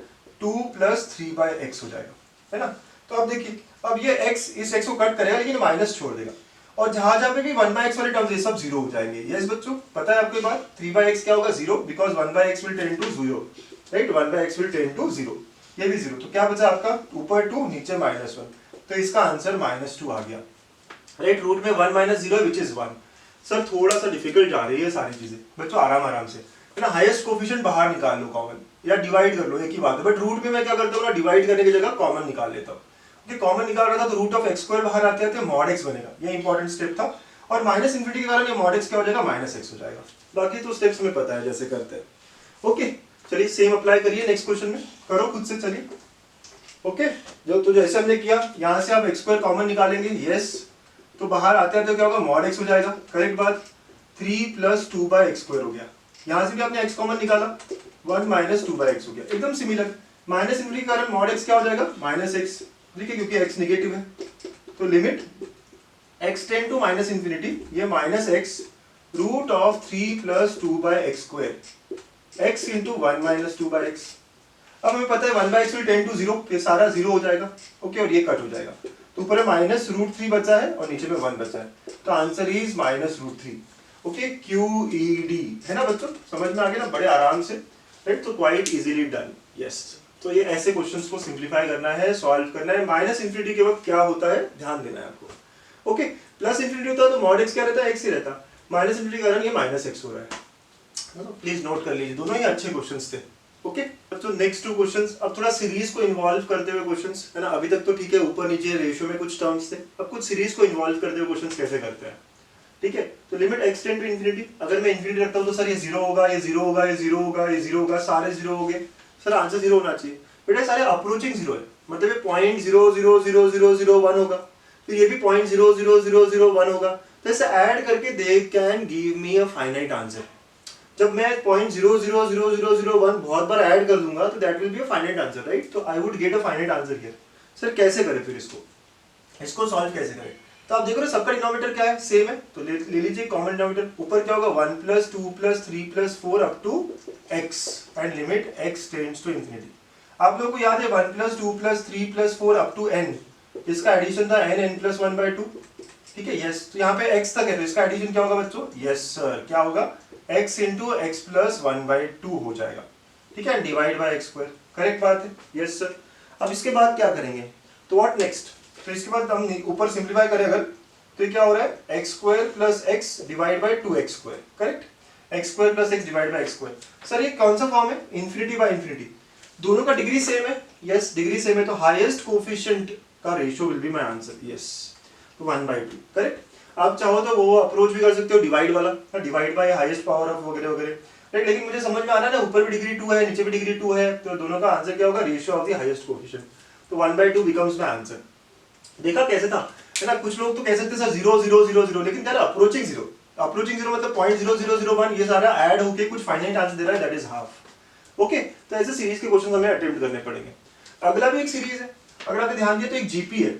2 प्लस 3 बाई एक्स हो जाएगा, है ना। तो अब देखिए, अब ये x इस x को कट करेगा लेकिन माइनस छोड़ देगा, और जहां जहां पे भी 1 बाई एक्स वाले टर्म्स ये सब जीरो हो जाएंगे। यस बच्चों, पता है आपको बात, 3 बाई एक्स क्या होगा, zero, because 1 by x will tend to zero, right, 1 by x will tend to zero, ये भी जीरो। तो क्या बचा आपका, ऊपर 2 नीचे माइनस 1, तो इसका आंसर -2 आ गया, राइट। रूट में 1 माइनस 0 विच इज 1। सर थोड़ा सा डिफिकल्ट जा रही है सारी चीजें बच्चों, आराम आराम से, है ना। हाईएस्ट कोफिशिएंट बाहर निकाल लो कॉमन, या डिवाइड कर लो, एक ही बात है। बट रूट में मैं क्या करता हूँ ना, डिवाइड करने की जगह कॉमन निकाल लेता हूँ। कॉमन निकाल रहा था तो रूट ऑफ एक्स स्क्वायर बाहर आते आते मॉड एक्स बनेगा, ये इंपॉर्टेंट स्टेप था। और माइनस इंफिनिटी के कारण ये मॉड एक्स क्या हो जाएगा, माइनस एक्स हो जाएगा। बाकी तो स्टेप्स में पता है जैसे करते हैं। ओके, चलिए सेम अप्लाई करिए नेक्स्ट क्वेश्चन में, करो खुद से, चलिए। ओके, जो तो जैसे हमने किया, यहाँ से आप एक्स स्क्वायर कॉमन निकालेंगे, यस, तो बाहर आते आते क्या होगा, मॉड एक्स हो जाएगा, करेक्ट बात। 3 प्लस 2 बाई एक्स स्क्वायर हो गया, यहाँ से भी आपने एक्स कॉमन निकाला, 1 माइनस 2 बाई एक्स हो गया, एकदम सिमिलर। माइनस इंफिनिटी के कारण मॉड एक्स क्या हो जाएगा, माइनस एक्स, ठीक है, क्योंकि एक्स निगेटिव है। तो limit x tend to minus infinity, ये minus X root of 3 plus 2 by X square, X into 1 minus 2 by X. अब हमें पता है 1 by x will tend to zero, ये सारा जीरो हो जाएगा। ओके, और ये कट हो जाएगा, तो ऊपर में माइनस रूट 3 बचा है और नीचे में 1 बचा है, तो answer is minus root 3। Okay, QED, है ना बच्चों, समझ में आ गया ना, बड़े आराम से, राइट। तो क्वाइट इजीली डन, यस। तो ये ऐसे क्वेश्चंस को सिंप्लीफाई करना है, सॉल्व करना है। माइनस इंफिनिटी के वक्त क्या होता है ध्यान देना है आपको। ओके, प्लस इंफिनिटी होता है तो मॉड एक्स क्या रहता है, एक्स ही रहता, माइनस इंफिनिटी के कारण ये माइनस एक्स हो रहा है। प्लीज नोट कर लीजिए, दोनों ही अच्छे क्वेश्चंस थे। ओके, तो नेक्स्ट 2 क्वेश्चंस, अब थोड़ा सीरीज को इन्वॉल्व करते हुए क्वेश्चंस, है ना। अभी तक तो ठीक है, ऊपर नीचे रेशियो में कुछ टर्म्स थे, अब कुछ सीरीज को इन्वॉल्व करते हुए क्वेश्चंस कैसे करते हैं, ठीक है। तो limit x tend to infinity, अगर मैं इंफिनिटी रखता हूं तो सर ये जीरो होगा, ये जीरो होगा, ये जीरो होगा, ये जीरो होगा, सारे जीरो हो गए, सर आंसर जीरो होना चाहिए। बेटा सारे अप्रोचिंग जीरो है, मतलब ये 0.00001 होगा, फिर ये भी 0.00001 होगा, तो ऐसे ऐड करके they can give me a finite answer. जब मैं 0.00001 बहुत बार ऐड कर दूंगा तो that will be a finite answer, right. तो I would get a finite answer here. Sir कैसे करें फिर इसको सॉल्व कैसे करें? तो आप देखो ना, सबका डिनोमिनेटर क्या है, सेम है, तो ले लीजिए कॉमन डिनोमिनेटर। ऊपर क्या होगा, 1 plus 2 plus 3 plus 4 up to x and limit x tends to infinity. आप लोगों को याद है 1 plus 2 plus 3 plus 4 up to n, इसका एडिशन था n प्लस 1/2, ठीक है, यस। तो यहाँ पे x तक है, तो इसका एडिशन क्या होगा बच्चों, यस सर, क्या होगा, x इंटू एक्स प्लस 1/2 हो जाएगा, ठीक है, divide bye x square, correct बात है, यस सर। अब इसके बाद क्या करेंगे, तो व्हाट नेक्स्ट, तो इसके बाद हम ऊपर सिंप्लीफाई करें अगर, तो ये क्या हो रहा है, x square plus x divide by 2x square, correct, x square plus x divide by x square. Sir ये कौन सा फॉर्म है, इन्फिनिटी बाय इन्फिनिटी, दोनों का डिग्री सेम है, यस डिग्री सेम है, तो हाईएस्ट कोफिशिएंट का ratio will be my answer, yes, तो 1/2, करेक्ट। आप चाहो तो वो अप्रोच भी कर सकते हो डिवाइड वाला, divide by highest power of वगैरह वगैरह, राइट। लेकिन मुझे समझ में आ रहा है ना, ऊपर भी डिग्री 2 है, नीचे भी डिग्री 2 है, तो दोनों का आंसर क्या होगा, ratio of the highest coefficient, तो 1/2 बिकम्स माय आंसर। देखा कैसे था, है ना। कुछ लोग तो कह सकते हैं 0 0 0 0, लेकिन यार अप्रोचिंग जीरो, अप्रोचिंग जीरो मतलब 0.0001, ये सारा ऐड होके कुछ फाइनाइट आंसर दे रहा है, दैट इज हाफ। ओके, तो ऐसे सीरीज के क्वेश्चन हमें अटेम्प्ट करने पड़ेंगे। अगला भी एक सीरीज है, अगर आपने ध्यान दिया तो एक जीपी है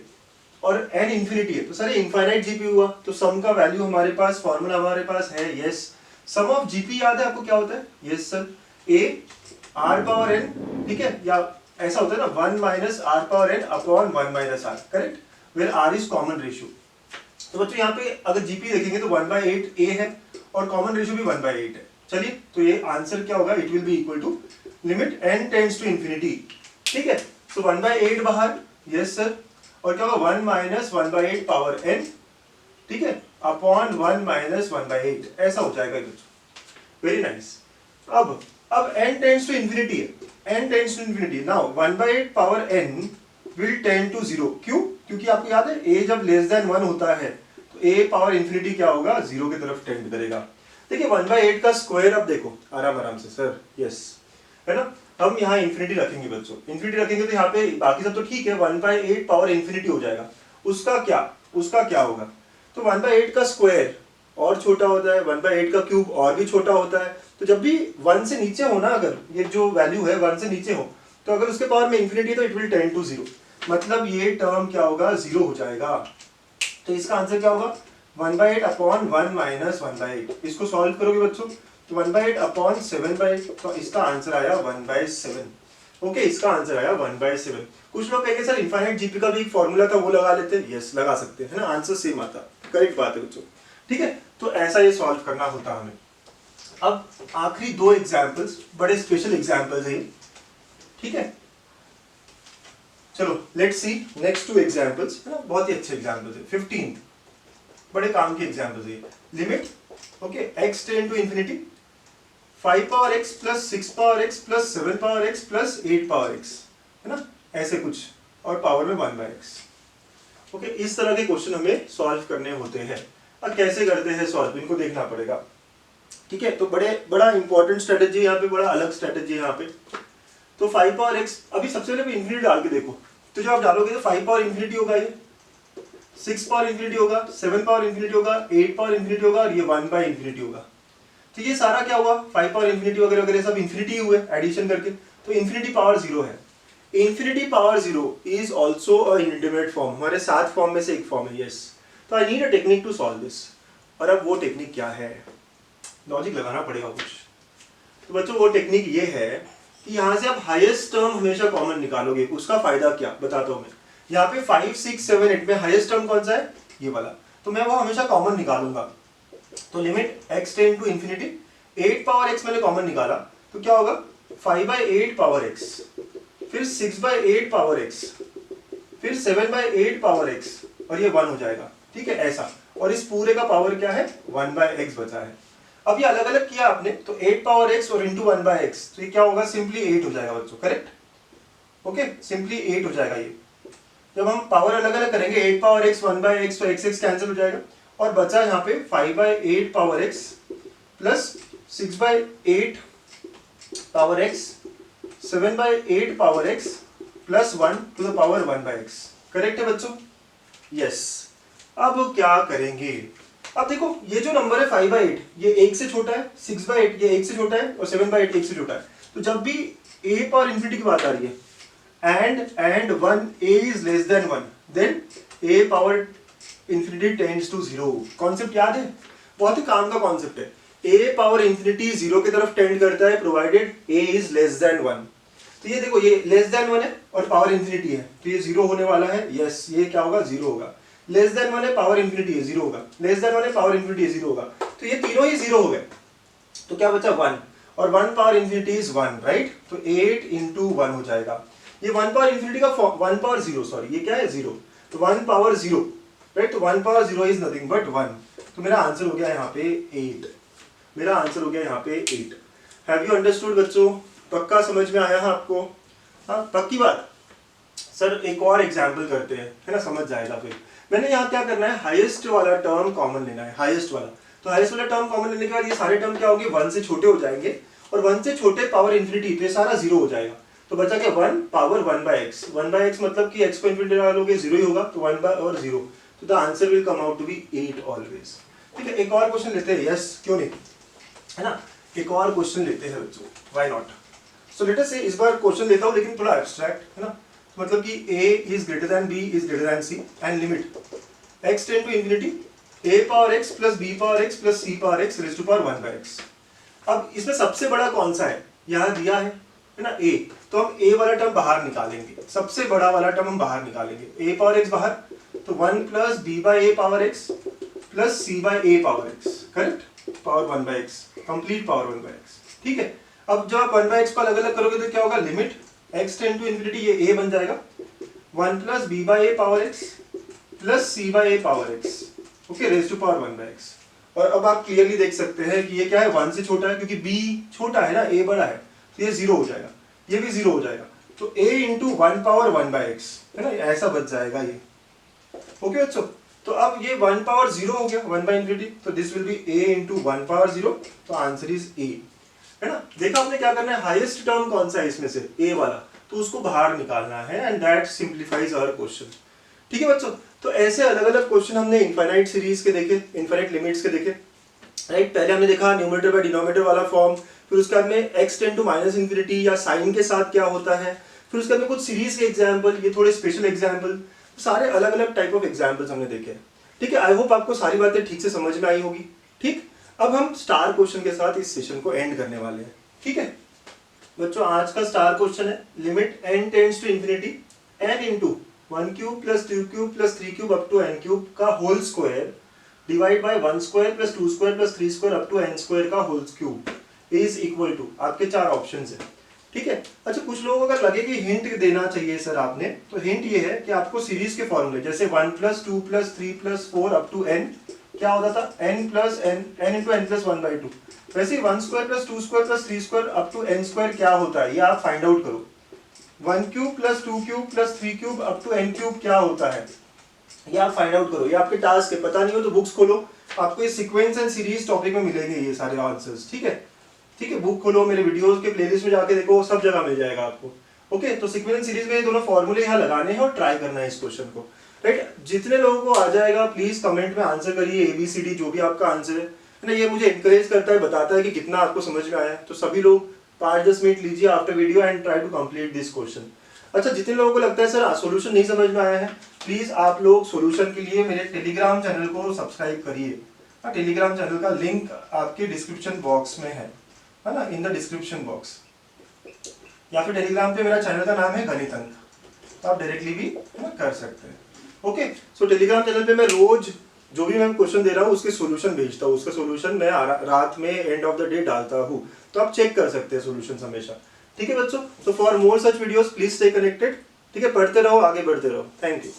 और n इंफिनिटी है, तो सर इनफाइनाइट जीपी हुआ, तो सम का वैल्यू हमारे पास, फॉर्मूला हमारे पास है, यस, सम ऑफ जीपी याद है आपको क्या होता है, yes sir, a r power n, ठीक है, या ऐसा होता है ना 1 minus r power n upon 1 minus r, correct, where r is common ratio. तो बच्चों यहाँ पे अगर जीपी देखेंगे तो 1/8 a है और कॉमन रेशियो भी 1/8 है। चलिए, तो ये आंसर क्या होगा, it will be equal to limit n tends to infinity, ठीक है, सो 1/8 बाहर, यस सर, और क्या होगा 1 माइनस 1/8 पावर n, ठीक है, अपॉन 1 माइनस 1/8, ऐसा हो जाएगा बच्चों, वेरी नाइस। अब n टेंड्स टू इंफिनिटी है, n tends to infinity, now 1/8 power n will tend to 0, क्यों, क्योंकि आपको याद है a जब लेस देन 1 होता है तो a पावर इन्फिनिटी क्या होगा, 0 की तरफ टेंड करेगा। देखिए 1/8 का स्क्वायर, अब देखो आराम आराम से सर, यस है ना, हम यहाँ इन्फिनिटी रखेंगे बच्चों, इन्फिनिटी रखेंगे तो यहाँ पे बाकी सब तो ठीक है, 1/8 पावर इन्फिनिटी हो जाएगा। उसका क्या होगा, तो 1/8 का स्क्वायर और छोटा होता है, 1/8 का क्यूब और भी छोटा होता है। तो जब भी 1 से नीचे हो ना, अगर ये जो वैल्यू है 1 से नीचे हो, तो अगर उसके पावर में इन्फिनिटी है तो इट विल टेंड टू 0, मतलब ये टर्म क्या होगा, 0 हो जाएगा। तो इसका आंसर क्या होगा, 1/8 अपॉन 1 माइनस 1/8। इसको सॉल्व करोगे बच्चों तो 1/8 अपॉन 7/8, तो इसका आंसर आया 1/7। ओके, इसका आंसर आया 1/7। कुछ लोग कहेंगे सर इनफाइनाइट जीपी का भी एक फॉर्मूला था, वो लगा लेते हैं। यस, लगा सकते हैं, है ना, आंसर सेम आता, करेक्ट बात है बच्चों। ठीक है, तो ऐसा ये सॉल्व करना होता है हमें। अब आखिरी 2 एग्जाम्पल्स, बड़े स्पेशल एग्जाम्पल्स है, ठीक है। चलो लेट्स सी नेक्स्ट 2 एग्जाम्पल्स, है ना, बहुत ही अच्छे एग्जाम्पल्स है। 15 बड़े काम के एग्जाम्पल्स है। Limit okay x tend to infinity 5 power x plus 6 power x plus 7 power x plus 8 power x, है ना, ऐसे कुछ, और पावर में 1/x। ओके, इस तरह के क्वेश्चन हमें सॉल्व करने होते हैं। अब कैसे करते हैं सॉल्व, इनको देखना पड़ेगा। ठीक है, तो बड़ा इंपॉर्टेंट स्ट्रेटेजी यहाँ पे, बड़ा अलग स्ट्रेटेजी यहाँ पे। तो 5 पावर x, अभी सबसे पहले इंफिनिटी डाल के देखो, तो जब आप डालोगे तो 5 पावर इंफिनिटी होगा, ये 6 पावर इंफिनिटी होगा, 7 पावर इंफिनिटी होगा, 8 पावर इंफिनिटी होगा, और ये 1/इंफिनिटी होगा। तो ये सारा क्या हुआ, 5 पावर इंफिनिटी वगैरह वगैरह सब इंफिनिटी हुए एडिशन करके, तो इंफिनिटी पावर 0 है। Infinity power 0 is also a indeterminate form, हमारे 7 फॉर्म में से एक फॉर्म है। यस, तो I need a technique to solve this. और अब वो टेक्निक क्या है, लॉजिक लगाना पड़ेगा कुछ। तो बच्चों वो टेक्निक ये है कि यहाँ से आप हाईएस्ट टर्म हमेशा कॉमन निकालोगे। उसका फायदा क्या बताता हूँ मैं। यहाँ पे 5, 6, 7, 8 में हाईएस्ट टर्म कौन सा है, ये वाला, तो मैं वो हमेशा कॉमन निकालूंगा। तो limit x tend to infinity 8 power x मैंने कॉमन निकाला, तो क्या होगा 5/8 पावर x, फिर 6/8 पावर x, फिर 7/8 पावर x, और ये 1 हो जाएगा। ठीक है, ऐसा, और इस पूरे का पावर क्या है, 1/x बचा है। अब ये अलग अलग किया आपने, तो 8 पावर x और इंटू 1/x, तो ये क्या होगा, सिंपली 8 हो जाएगा बच्चों, करेक्ट। ओके, सिंपली 8 हो जाएगा ये। जब हम पावर अलग अलग करेंगे, 8 पावर x 1/x, तो x कैंसिल हो जाएगा, और बचा यहाँ पे 5/8 power x plus 6/8 power x, 7/8 power x plus 1 to the power 1/x। Correct है बच्चों, यस। अब क्या करेंगे, अब देखो ये जो नंबर है 5/8, ये 1 से छोटा है, 6/8 ये 1 से छोटा है, और 7/8 1 से छोटा है। तो जब भी a पावर इंफिनिटी की बात आ रही है, and 1 a is less than 1, then a power infinity tends to 0। Concept याद है, बहुत ही काम का कॉन्सेप्ट है। a पावर इंफिनिटी 0 की तरफ टेंड करता है provided a is less then 1। तो ये देखो, ये लेस देन 1 है और पावर इंफिनिटी है, तो ये 0 होने वाला है। यस, ये क्या होगा, 0 होगा। लेस देन 1 है, पावर इंफिनिटी है, 0 होगा। लेस देन 1 है, पावर इंफिनिटी है, 0 होगा। तो ये तीनों ही 0 हो गए, तो क्या बचा 1, और 1 पावर इंफिनिटी इज 1, राइट। तो 8 इंटू 1 हो जाएगा। ये 1 पावर इंफिनिटी का 1 पावर 0, सॉरी ये क्या है, 0, तो 1 पावर 0, राइट। तो 1 पावर 0 इज नथिंग बट 1। तो मेरा आंसर हो गया यहाँ पे 8, मेरा आंसर हो गया यहाँ पे 8। हैव यू अंडरस्टूड बच्चों, पक्का समझ में आया है आपको, हाँ पक्की बात। सर एक और एग्जाम्पल करते हैं, है ना, समझ जाएगा फिर। मैंने यहाँ क्या करना है, हाईएस्ट वाला टर्म कॉमन लेना है, हाईएस्ट वाला। तो हाईएस्ट वाला टर्म कॉमन लेने के बाद ये सारे टर्म क्या होंगे, 1 से छोटे हो जाएंगे, और 1 से छोटे पावर इंफिनिटी, तो ये सारा 0 हो जाएगा। तो बचा क्या, 1 पावर 1/x। 1/x मतलब कि x को इंफिनिटी डालोगे 0 ही होगा, तो 1 और 0, तो the answer will come out to be 8 always. ठीक है, एक और क्वेश्चन लेते हैं, यस क्यों नहीं, है ना, एक और क्वेश्चन लेते हैं बच्चों, why not. So let us से इस बार क्वेश्चन लेता हूँ लेकिन थोड़ा एब्स्ट्रैक्ट, है ना, मतलब कि a is greater than b is greater than c, and limit x tend to infinity a power x plus b power x plus c power x raise to power 1/x। अब इसमें सबसे बड़ा कौन सा है, यहाँ दिया है ना, a, तो हम a वाला टर्म बाहर निकालेंगे, सबसे बड़ा वाला टर्म हम बाहर निकालेंगे। a पावर x बाहर, तो 1 plus b by a power x plus c by a power x, correct, power 1/x, complete power 1/x। ठीक है, अब जब आप 1/x को अलग अलग करोगे तो क्या होगा, limit x tend to infinity, ये a बन जाएगा, 1 plus b by a power x plus c by a power x, okay, raise to power 1/x। और अब आप क्लियरली देख सकते हैं कि ये क्या है, 1 से छोटा है, क्योंकि b छोटा है ना, a बड़ा है, तो ये 0 हो जाएगा, ये भी 0 हो जाएगा। तो a इंटू 1 पावर 1/x, है ना, ऐसा बच जाएगा ये। ओके बच्चों, तो अब ये 1 पावर 0 हो गया, 1 बाई इंफिनिटी, तो this will be a into 1 power 0, तो आंसर इज a, है ना। देखा आपने क्या करना है, हाईएस्ट टर्म कौन सा है इसमें से, a वाला, तो उसको बाहर निकालना है and that simplifies our question. ठीक है बच्चों, तो ऐसे अलग अलग क्वेश्चन हमने इनफाइनाइट सीरीज के देखे, इनफाइनाइट लिमिट्स के देखे, राइट। पहले हमने देखा न्यूमरेटर बाय डिनोमिनेटर वाला फॉर्म, फिर उसके बाद में x tend to minus infinity या साइन के साथ क्या होता है, फिर उसके बाद में कुछ सीरीज के एग्जाम्पल, ये थोड़े स्पेशल एग्जाम्पल, सारे अलग अलग टाइप ऑफ एग्जाम्पल्स हमने देखे। ठीक है, आई होप आपको सारी बातें ठीक से समझ में आई होगी। ठीक, अब हम स्टार क्वेश्चन के साथ इस सेशन को एंड करने वाले हैं। ठीक है बच्चों, आज का स्टार क्वेश्चन है limit n tends to infinity n into 1 cube plus 2 cube plus 3 cube up to n cube का whole square divide by 1 square plus 2 square plus 3 square up to n square का whole cube is equal to, आपके 4 ऑप्शंस हैं। ठीक है, अच्छा कुछ लोगों को अगर लगे कि हिंट देना चाहिए सर आपने, तो हिंट ये है कि आपको सीरीज के फॉर्मूले जैसे 1 plus 2 plus 3 plus 4 up to n क्या होता था, n plus n into n plus 1 by 2, वैसे 1 square plus 2 square plus 3 square up to n square क्या होता है, ये आप फाइंड आउट करो। 1 cube plus 2 cube plus 3 cube up to n cube क्या होता है, ये आप फाइंड आउट करो। ये आपके टास्क है, पता नहीं हो तो बुक्स खोलो, आपको ये सीक्वेंस एंड सीरीज टॉपिक में मिलेंगे ये सारे आंसर्स। ठीक है, ठीक है, बुक खोलो, मेरे वीडियोस के प्लेलिस्ट में जाके देखो, सब जगह मिल जाएगा आपको। ओके, तो सीक्वेंस सीरीज में ये दोनों फॉर्मूले यहाँ लगाने हैं और ट्राई करना है इस क्वेश्चन को, राइट। जितने लोगों को आ जाएगा प्लीज कमेंट में आंसर करिए, ABCD जो भी आपका आंसर है ना, ये मुझे इंकरेज करता है, बताता है कि कितना आपको समझ में आया है। तो सभी लोग 5-10 मिनट लीजिए after video and try to complete this question. अच्छा, जितने लोगों को लगता है सर सॉल्यूशन नहीं समझ में आया है, प्लीज आप लोग सॉल्यूशन के लिए मेरे टेलीग्राम चैनल को सब्सक्राइब करिए। टेलीग्राम चैनल का लिंक आपके डिस्क्रिप्शन बॉक्स में है ना, इन द डिस्क्रिप्शन बॉक्स, या फिर टेलीग्राम पे मेरा चैनल का नाम है गणित अंक, तो आप डायरेक्टली भी कर सकते हैं। ओके, सो टेलीग्राम चैनल पे मैं रोज जो भी मैं क्वेश्चन दे रहा हूँ उसके सॉल्यूशन भेजता हूँ, उसका सॉल्यूशन मैं रात में एंड ऑफ द डे डालता हूँ, तो आप चेक कर सकते हैं सॉल्यूशन हमेशा। ठीक है बच्चों, तो for more such videos please stay connected. ठीक है, पढ़ते रहो, आगे बढ़ते रहो। Thank you.